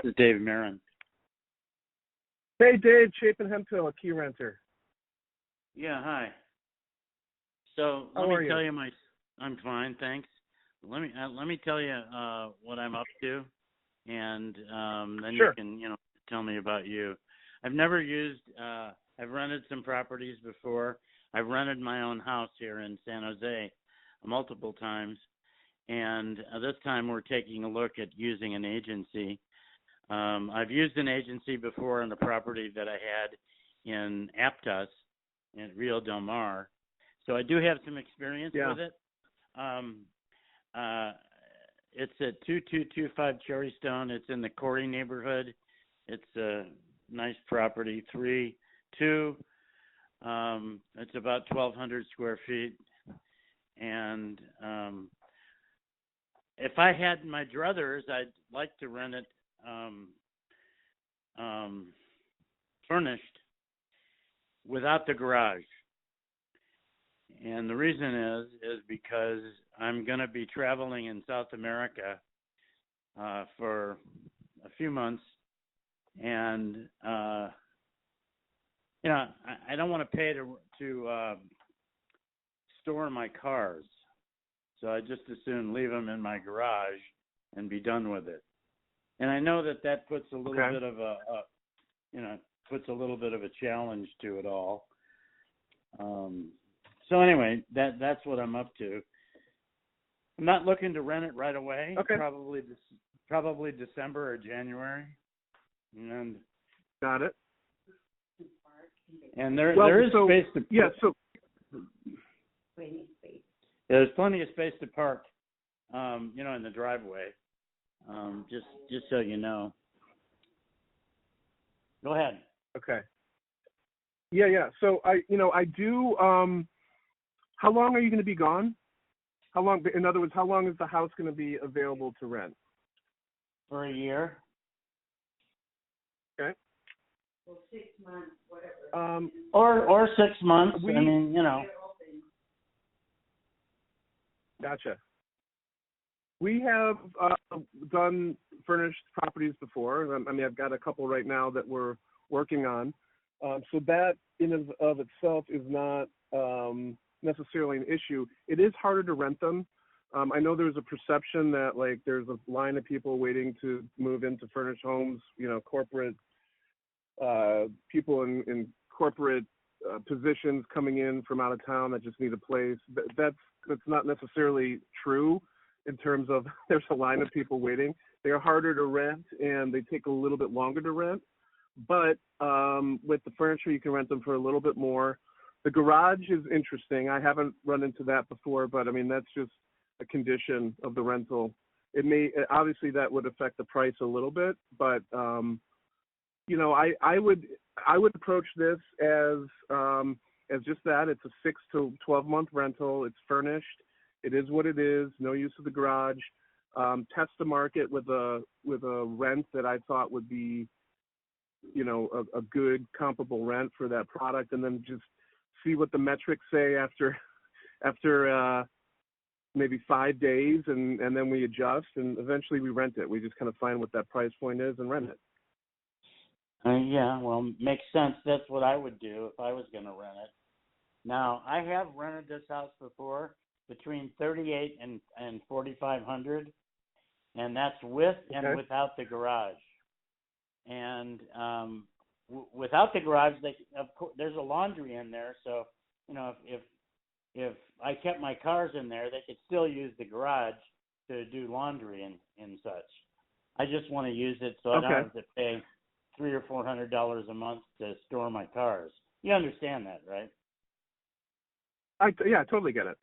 This is Dave Marin. Hey, Dave, Chapin Hemphill at Keyrenter. Yeah, hi. So How let are me you? tell you I'm fine, thanks. Let me tell you what I'm up to, and then Sure. you can tell me about you. I've never used. I've rented some properties before. I've rented my own house here in San Jose multiple times, and this time we're taking a look at using an agency. I've used an agency before on the property that I had in Aptos in Rio Del Mar, so I do have some experience with it. It's at 2225 Cherrystone. It's in the Corey neighborhood. It's a nice property, 3-2. It's about 1,200 square feet. And if I had my druthers, I'd like to rent it furnished without the garage. And the reason is because I'm going to be traveling in South America for a few months, and I don't want to pay to store my cars, so I just as soon leave them in my garage and be done with it. And I know that puts a little bit of puts a little bit of a challenge to it all. So anyway, that's what I'm up to. I'm not looking to rent it right away. Okay. Probably December or January. And got it. And there is space to. Yeah. So. There's plenty of space to park. In the driveway. Just so you know. Go ahead. Okay. Yeah. So I do. How long are you going to be gone? How long? In other words, how long is the house going to be available to rent? For a year. Okay. Well, 6 months, whatever. Or 6 months. Gotcha. We have done furnished properties before. I mean, I've got a couple right now that we're working on. So that in of itself is not necessarily an issue. It is harder to rent them. I know there's a perception that like there's a line of people waiting to move into furnished homes, corporate people in corporate positions coming in from out of town that just need a place. That's not necessarily true in terms of there's a line of people waiting. They're harder to rent and they take a little bit longer to rent. But with the furniture, you can rent them for a little bit more. The garage is interesting. I haven't run into that before, but I mean, that's just a condition of the rental. It may, obviously that would affect the price a little bit, but I would approach this as just that. It's a 6 to 12 month rental. It's furnished. It is what it is. No use of the garage. Test the market with a rent that I thought would be, a good comparable rent for that product, and then just see what the metrics say after maybe 5 days, and then we adjust, and eventually we rent it. We just kind of find what that price point is and rent it. Yeah, well, makes sense. That's what I would do if I was going to rent it. Now, I have rented this house before between $3,800 and $4,500, and that's with and without the garage. And without the garage, there's a laundry in there, so if I kept my cars in there, they could still use the garage to do laundry and such. I just want to use it so I don't have to pay $300 or $400 a month to store my cars. You understand that, right? I totally get it.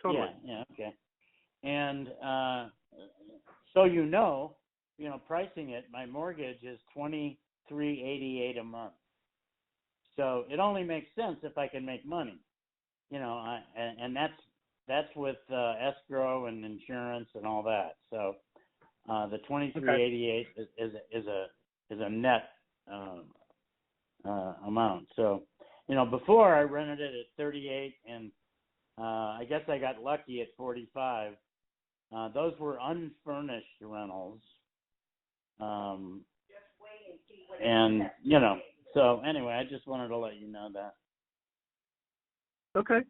Totally. Yeah, okay. And so pricing it, my mortgage is $2,388 a month. So it only makes sense if I can make money. And that's with escrow and insurance and all that. So the $2,388 is a net amount. So before I rented it at $38, and I guess I got lucky at $45. Those were unfurnished rentals. and so anyway, I just wanted to let you know that. Okay.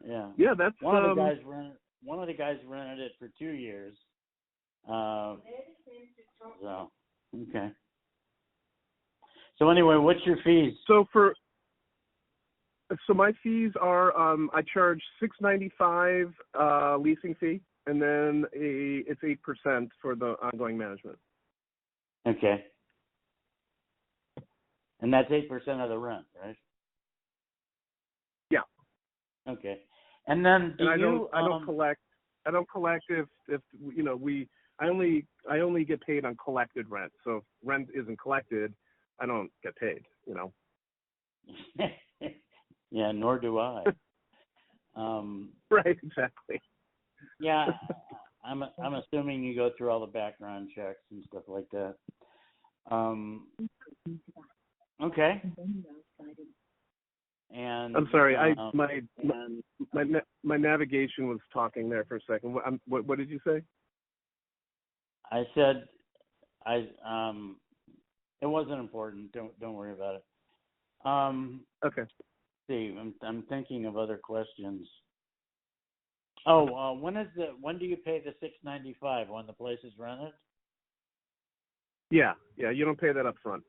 Yeah. Yeah, that's one of the guys rented it for 2 years. So okay. So anyway, what's your fees? So my fees are I charge $6.95 leasing fee, and then it's 8% for the ongoing management. Okay. And that's 8% of the rent, right? Yeah. Okay. And then I don't collect if I only get paid on collected rent. So if rent isn't collected, I don't get paid, Yeah, nor do I. Right, exactly. Yeah, I'm assuming you go through all the background checks and stuff like that. Okay. And I'm sorry, my navigation was talking there for a second. What did you say? I said it wasn't important. Don't worry about it. Okay. See, I'm thinking of other questions. Oh, when do you pay the $6.95 when the place is rented? Yeah, you don't pay that up front.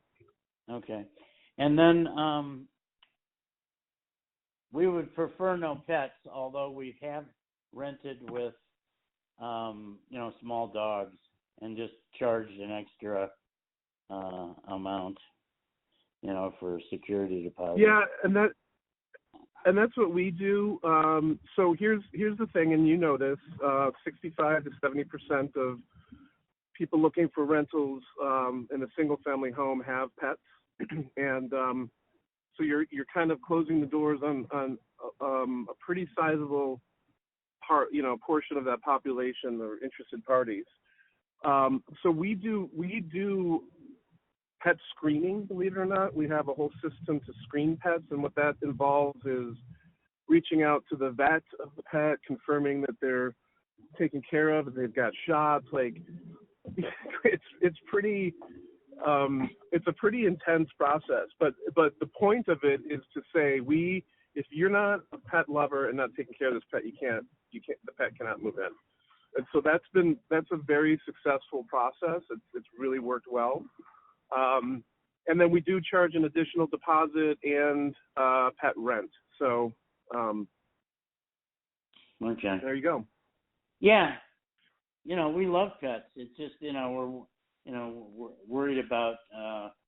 Okay. And then we would prefer no pets, although we have rented with small dogs and just charged an extra amount, for security deposit. Yeah, and that's what we do. So here's the thing, and this: 65 to 70% of people looking for rentals in a single-family home have pets, and so you're kind of closing the doors on a pretty sizable portion of that population or interested parties. So we do pet screening, believe it or not. We have a whole system to screen pets, and what that involves is reaching out to the vet of the pet, confirming that they're taken care of, that they've got shots. Like, it's pretty, it's a pretty intense process. But the point of it is to say, if you're not a pet lover and not taking care of this pet, the pet cannot move in. And so that's a very successful process. It's really worked well. And then we do charge an additional deposit and pet rent. So okay. There you go. Yeah, we love pets. It's just we're worried about.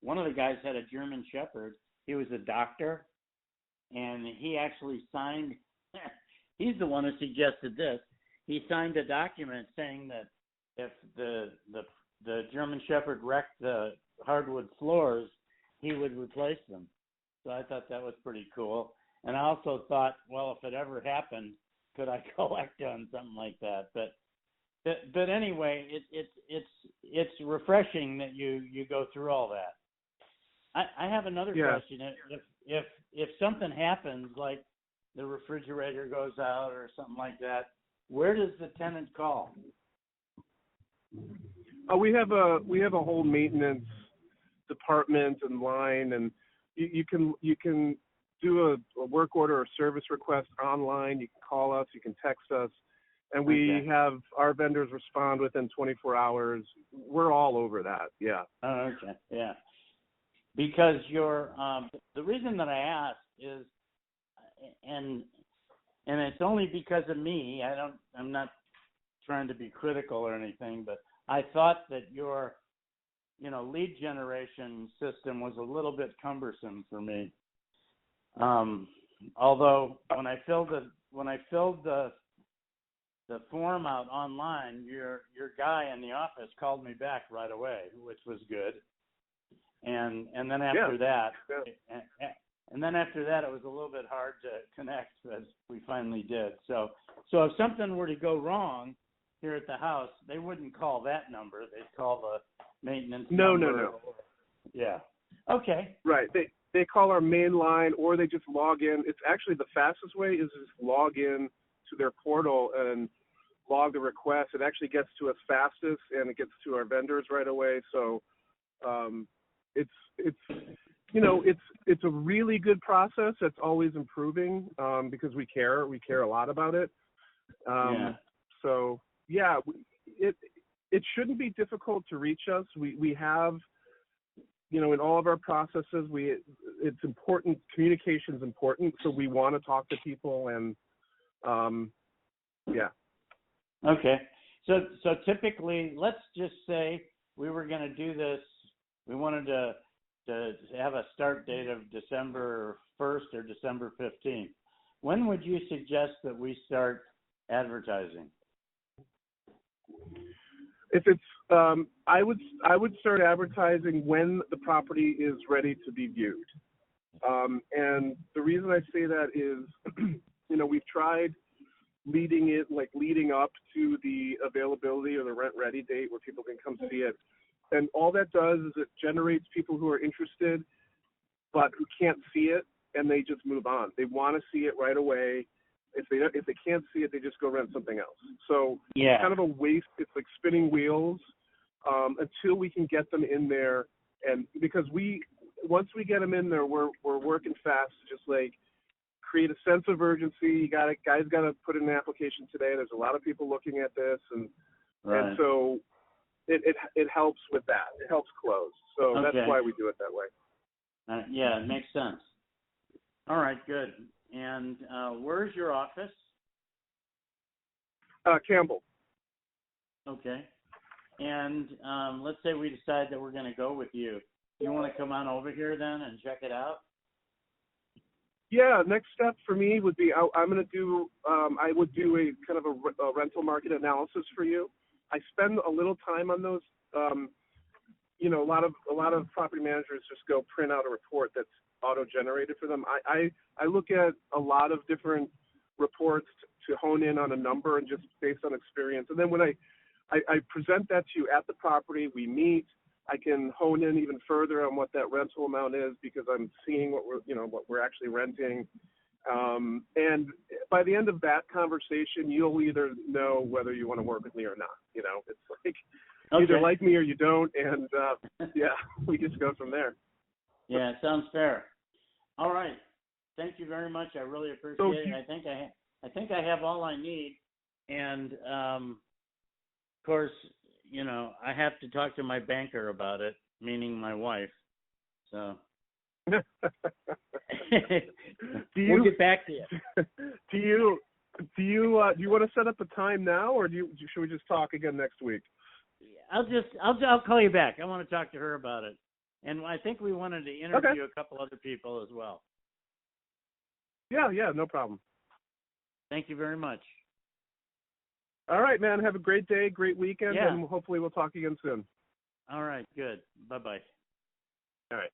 One of the guys had a German Shepherd. He was a doctor, and he actually signed. He's the one who suggested this. He signed a document saying that if the German Shepherd wrecked the hardwood floors, he would replace them. So I thought that was pretty cool. And I also thought, well, if it ever happened, could I collect on something like that? But anyway, it's refreshing that you go through all that. I have another question. If something happens, like the refrigerator goes out or something like that, where does the tenant call? We have a whole maintenance department and line, and you can do a work order or service request online. You can call us, you can text us, and we have our vendors respond within 24 hours. We're all over that. Yeah. Oh, okay. Yeah. Because the reason that I asked is, and it's only because of me. I'm not trying to be critical or anything, but I thought that your lead generation system was a little bit cumbersome for me. Although when I filled the form out online, your guy in the office called me back right away, which was good. And then after that, it was a little bit hard to connect, but we finally did. So if something were to go wrong here at the house, they wouldn't call that number. They'd call the maintenance number. No. Yeah. Okay. Right. They call our main line, or they just log in. It's actually the fastest way is just log in to their portal and log the request. It actually gets to us fastest, and it gets to our vendors right away. So it's it's a really good process that's always improving, because we care a lot about it. So yeah, it shouldn't be difficult to reach us. We have, in all of our processes, it's important. Communication's important, so we want to talk to people, and yeah. Okay. So typically, let's just say we were going to do this. We wanted to have a start date of December 1st or December 15th. When would you suggest that we start advertising? If it's, I would start advertising when the property is ready to be viewed. And the reason I say that is, we've tried leading up to the availability or the rent ready date where people can come see it. And all that does is it generates people who are interested, but who can't see it, and they just move on. They want to see it right away. If they can't see it, they just go rent something else. So it's kind of a waste. It's like spinning wheels until we can get them in there. And because once we get them in there, we're working fast to just like create a sense of urgency. Guys got to put in an application today. There's a lot of people looking at this, and so it helps with that. It helps close. So that's why we do it that way. Yeah, it makes sense. All right, good. And where's your office? Campbell. Okay. And let's say we decide that we're going to go with you. You want to come on over here then and check it out? Yeah, next step for me would be I would do a kind of a rental market analysis for you. I spend a little time on those. A lot of property managers just go print out a report that's auto-generated for them. I look at a lot of different reports to hone in on a number and just based on experience. And then when I present that to you at the property, we meet. I can hone in even further on what that rental amount is because I'm seeing what we're actually renting. And by the end of that conversation, you'll either know whether you want to work with me or not. It's like either like me or you don't, and we just go from there. Yeah, sounds fair. All right, thank you very much. I really appreciate it. I think I have all I need, and of course, I have to talk to my banker about it, meaning my wife. So we'll get back to you. Do you want to set up a time now, or should we just talk again next week? I'll call you back. I want to talk to her about it, and I think we wanted to interview a couple other people as well. Yeah, no problem. Thank you very much. All right, man. Have a great day, great weekend, and hopefully we'll talk again soon. All right, good. Bye-bye. All right.